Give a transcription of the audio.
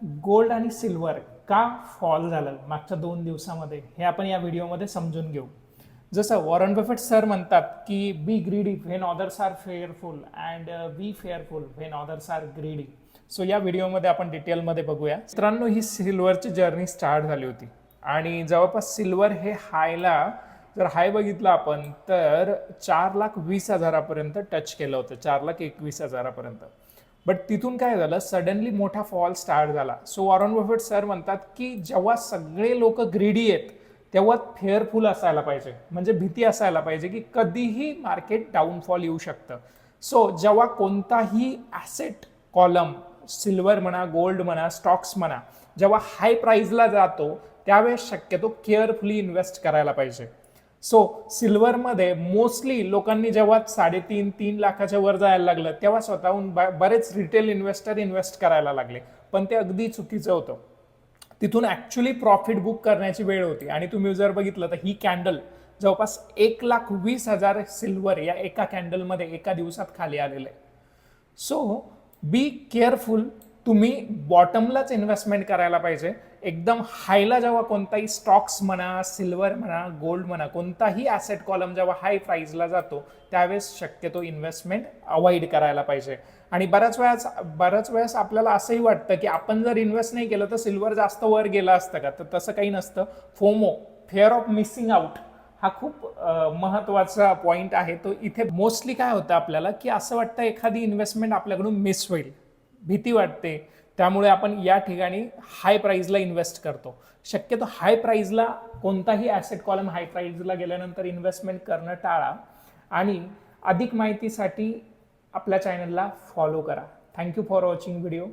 Gold आणि silver का fall झालं मागच्या 2 दिवसामध्ये हे आपण या व्हिडिओमध्ये समजून घेऊ. जसं वॉरन बफेट सर म्हणतात की be greedy when others are fearful and be fearful when others are greedy. So या व्हिडिओमध्ये आपण डिटेलमध्ये बघूया. मित्रांनो, ही सिल्वरची जर्नी स्टार्ट झाली होती आणि जवळपास सिल्वर हे हायला जर हाय बघितलं आपण तर 4,20,000 टच केलं होतं, 4,21,000. बट तिथून काय झालं, सडनली मोठा फॉल स्टार्ट झाला. सो वॉरन बफेट सर म्हणतात की जेव्हा सगळे लोक ग्रीडी आहेत तेव्हा फेअरफुल असायला पाहिजे, म्हणजे भीती असायला पाहिजे की कधीही मार्केट डाऊनफॉल येऊ शकतं. सो जेव्हा कोणताही ॲसेट कॉलम, सिल्वर म्हणा, गोल्ड म्हणा, स्टॉक्स म्हणा, जेव्हा हाय प्राईजला जातो त्यावेळेस शक्यतो केअरफुली इन्व्हेस्ट करायला पाहिजे. सो सिल्वरमध्ये मोस्टली लोकांनी जेव्हा 3.5-3 लाखाच्या वर जायला लागलं तेव्हा स्वतःहून बरेच रिटेल इन्व्हेस्टर इन्व्हेस्ट करायला लागले, पण ते अगदी चुकीचं होतं. तिथून ॲक्च्युली प्रॉफिट बुक करण्याची वेळ होती. आणि तुम्ही जर बघितलं तर ही कॅन्डल जवळपास 1,20,000 सिल्वर या एका कॅन्डलमध्ये एका दिवसात खाली आलेलं आहे. सो बी केअरफुल, तुम्ही बॉटमलाच इन्व्हेस्टमेंट करायला पाहिजे. एकदम हायला जेव्हा कोणताही स्टॉक्स म्हणा, सिल्वर म्हणा, गोल्ड म्हणा, कोणताही ॲसेट कॉलम जेव्हा हाय प्राईजला जातो त्यावेळेस शक्यतो इन्व्हेस्टमेंट अवॉइड करायला पाहिजे. आणि बऱ्याच वेळेस आपल्याला असंही वाटतं की आपण जर इन्व्हेस्ट नाही केलं तर सिल्वर जास्त वर गेला असतं का, तर तसं काही नसतं. FOMO, fair of missing out, हा खूप महत्त्वाचा पॉईंट आहे. तो इथे मोस्टली काय होतं आपल्याला की असं वाटतं एखादी इन्व्हेस्टमेंट आपल्याकडून मिस होईल, भीती वाटते, त्यामुळे आपण या ठिकाणी हाय प्राईजला इन्व्हेस्ट करतो. शक्यतो हाय प्राईजला कोणताही ॲसेट कॉलम हाय प्राईजला गेल्यानंतर इन्व्हेस्टमेंट करणं टाळा. आणि अधिक माहितीसाठी आपल्या चॅनलला फॉलो करा. Thank you for watching video.